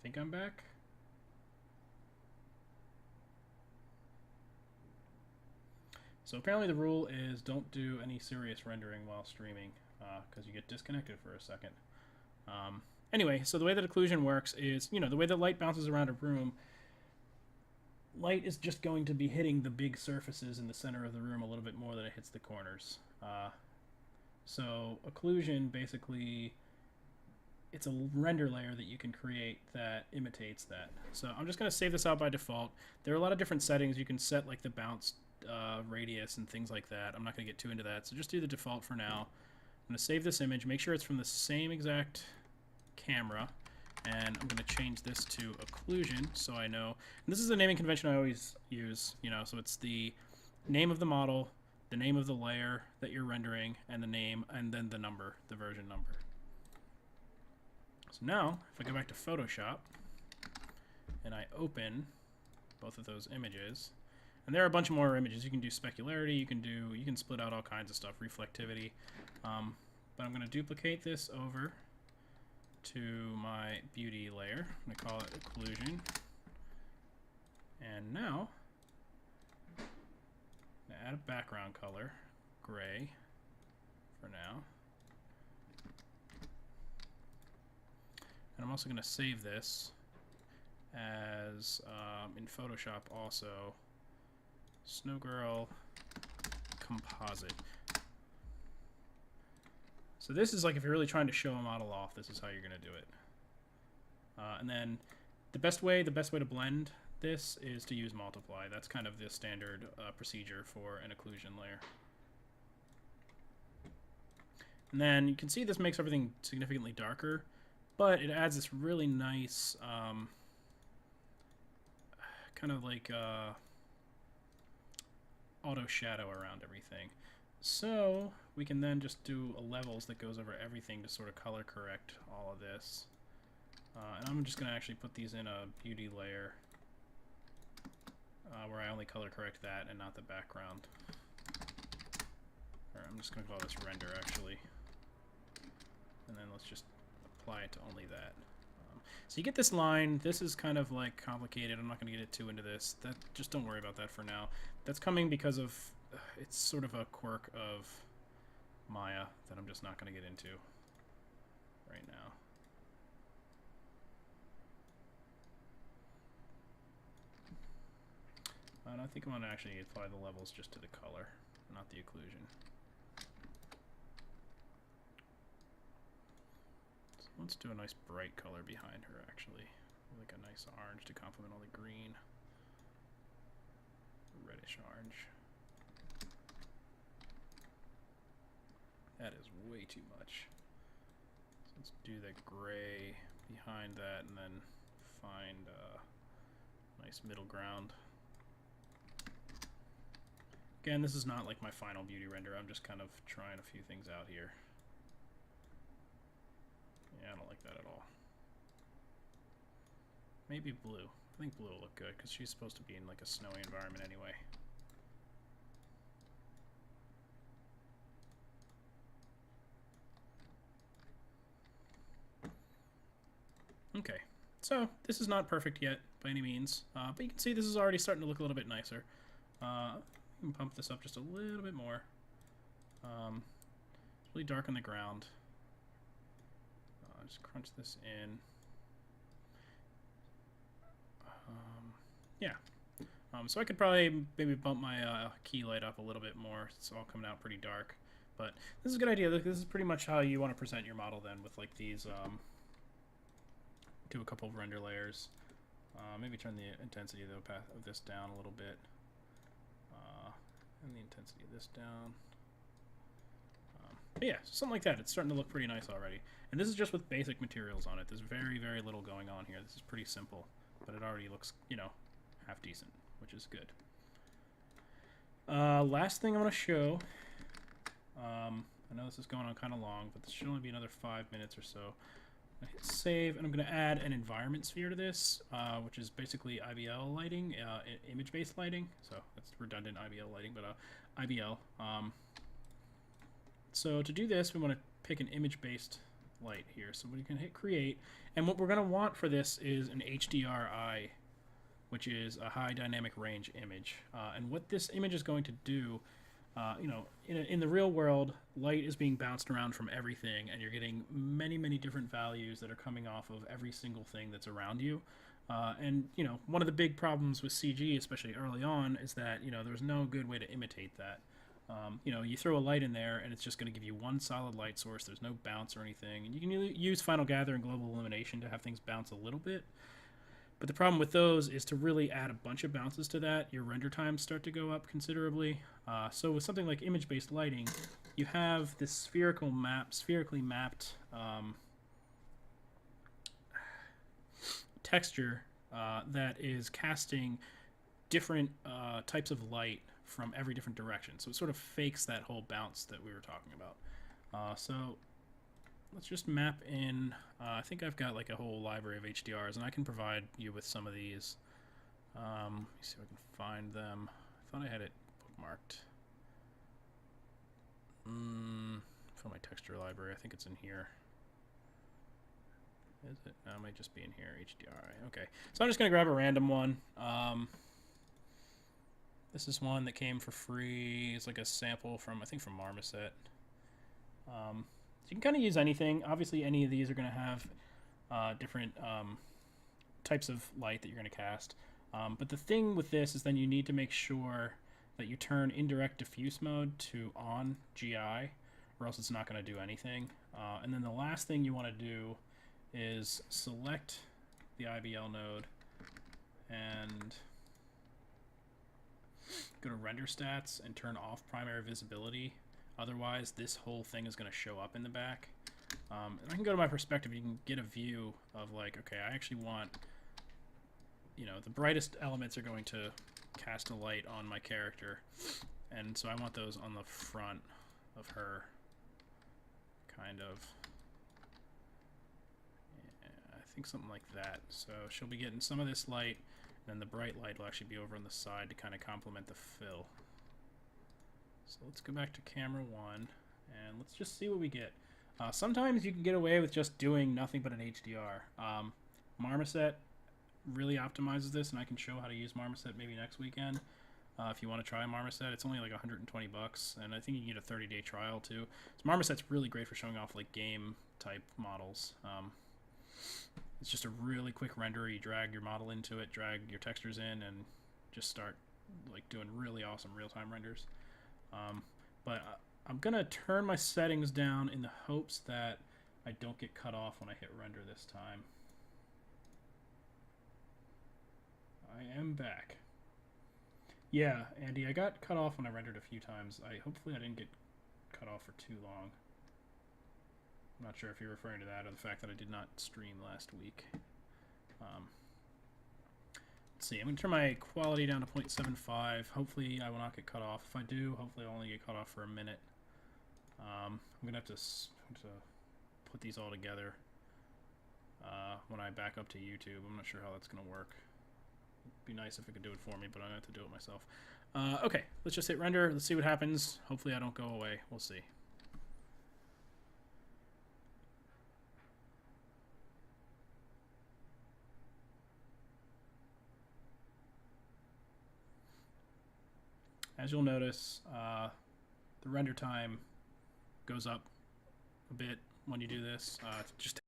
think I'm back. So apparently the rule is don't do any serious rendering while streaming because you get disconnected for a second. Anyway, so the way that occlusion works is, the way that light bounces around a room, light is just going to be hitting the big surfaces in the center of the room a little bit more than it hits the corners. So occlusion basically, it's a render layer that you can create that imitates that. So I'm just going to save this out by default. There are a lot of different settings. You can set like the bounce radius and things like that. I'm not going to get too into that, so just do the default for now. I'm going to save this image, make sure it's from the same exact camera, and I'm going to change this to occlusion so I know. And this is a naming convention I always use, so it's the name of the model, the name of the layer that you're rendering, and the name, and then the number, the version number. So now, if I go back to Photoshop, and I open both of those images, and there are a bunch more images. You can do specularity, you can split out all kinds of stuff, reflectivity. But I'm going to duplicate this over to my beauty layer. I'm going to call it occlusion. And now, I'm going to add a background color, gray, for now. And I'm also going to save this as, in Photoshop also, Snowgirl Composite. So this is like if you're really trying to show a model off, this is how you're going to do it. And then the best way to blend this is to use multiply. That's kind of the standard procedure for an occlusion layer. And then you can see this makes everything significantly darker, but it adds this really nice kind of like auto shadow around everything. So we can then just do a levels that goes over everything to sort of color correct all of this. And I'm just going to actually put these in a beauty layer where I only color correct that and not the background. Or I'm just going to call this render actually. And then let's just apply it to only that. So you get this line. This is kind of like complicated. I'm not going to get it too into this. Just don't worry about that for now. That's coming because of it's sort of a quirk of Maya that I'm just not going to get into right now. And I think I'm going to actually apply the levels just to the color, not the occlusion. So let's do a nice bright color behind her, actually. Like a nice orange to complement all the green. Reddish orange. That is way too much. So let's do the gray behind that and then find a nice middle ground. Again, this is not like my final beauty render. I'm just kind of trying a few things out here. Yeah, I don't like that at all. Maybe blue. I think blue will look good because she's supposed to be in like a snowy environment anyway. Okay, so this is not perfect yet by any means, but you can see this is already starting to look a little bit nicer. You can pump this up just a little bit more. It's really dark on the ground. Just crunch this in. Yeah. So I could probably maybe bump my key light up a little bit more. It's all coming out pretty dark. But this is a good idea. This is pretty much how you want to present your model then, with like these, do a couple of render layers. Maybe turn the intensity of this down a little bit. And the intensity of this down. But yeah, something like that. It's starting to look pretty nice already. And this is just with basic materials on it. There's very, very little going on here. This is pretty simple. But it already looks, half decent, which is good. Last thing I want to show. I know this is going on kind of long, but this should only be another 5 minutes or so. I hit save, and I'm going to add an environment sphere to this, which is basically IBL lighting, image-based lighting. So that's redundant IBL lighting, but IBL. So to do this, we want to pick an image-based light here. So we can hit create, and what we're going to want for this is an HDRI, which is a high dynamic range image. And what this image is going to do, you know, in the real world, light is being bounced around from everything, and you're getting many, many different values that are coming off of every single thing that's around you. And, you know, one of the big problems with CG, especially early on, is that, you know, there's no good way to imitate that. You know, you throw a light in there, and it's just going to give you one solid light source. There's no bounce or anything. And you can use Final Gather and Global Illumination to have things bounce a little bit. But the problem with those is to really add a bunch of bounces to that, your render times start to go up considerably. So with something like image-based lighting, you have this spherically mapped texture that is casting different types of light from every different direction. So it sort of fakes that whole bounce that we were talking about. So let's just map in. I think I've got like a whole library of HDRs, and I can provide you with some of these. Let me see if I can find them. I thought I had it bookmarked. For my texture library, I think it's in here. Is it? No, it might just be in here. HDRI. Okay, so I'm just gonna grab a random one. This is one that came for free. It's like a sample from, I think, from Marmoset. So you can kind of use anything. Obviously, any of these are going to have different types of light that you're going to cast. But the thing with this is then you need to make sure that you turn indirect diffuse mode to on GI, or else it's not going to do anything. And then the last thing you want to do is select the IBL node and go to render stats and turn off primary visibility. Otherwise, this whole thing is going to show up in the back. And I can go to my perspective. You can get a view of like, okay, I actually want, you know, the brightest elements are going to cast a light on my character. And so I want those on the front of her, kind of. Yeah, I think something like that. So she'll be getting some of this light, and then the bright light will actually be over on the side to kind of complement the fill. So let's go back to camera 1, and let's just see what we get. Sometimes you can get away with just doing nothing but an HDR. Marmoset really optimizes this, and I can show how to use Marmoset maybe next weekend. If you want to try Marmoset, it's only like 120 bucks, and I think you can get a 30-day trial too. So Marmoset's really great for showing off like game-type models. It's just a really quick renderer. You drag your model into it, drag your textures in, and just start like doing really awesome real-time renders. But I'm gonna turn my settings down in the hopes that I don't get cut off when I hit render this time. I am back. Yeah, Andy, I got cut off when I rendered a few times. Hopefully I didn't get cut off for too long. I'm not sure if you're referring to that or the fact that I did not stream last week. Let's see, I'm going to turn my quality down to 0.75. Hopefully I will not get cut off. If I do, hopefully I'll only get cut off for a minute. I'm going to have to put these all together when I back up to YouTube. I'm not sure how that's going to work. It'd be nice if it could do it for me, but I'm going to have to do it myself. Okay, let's just hit render. Let's see what happens. Hopefully I don't go away. We'll see. As you'll notice, the render time goes up a bit when you do this. Just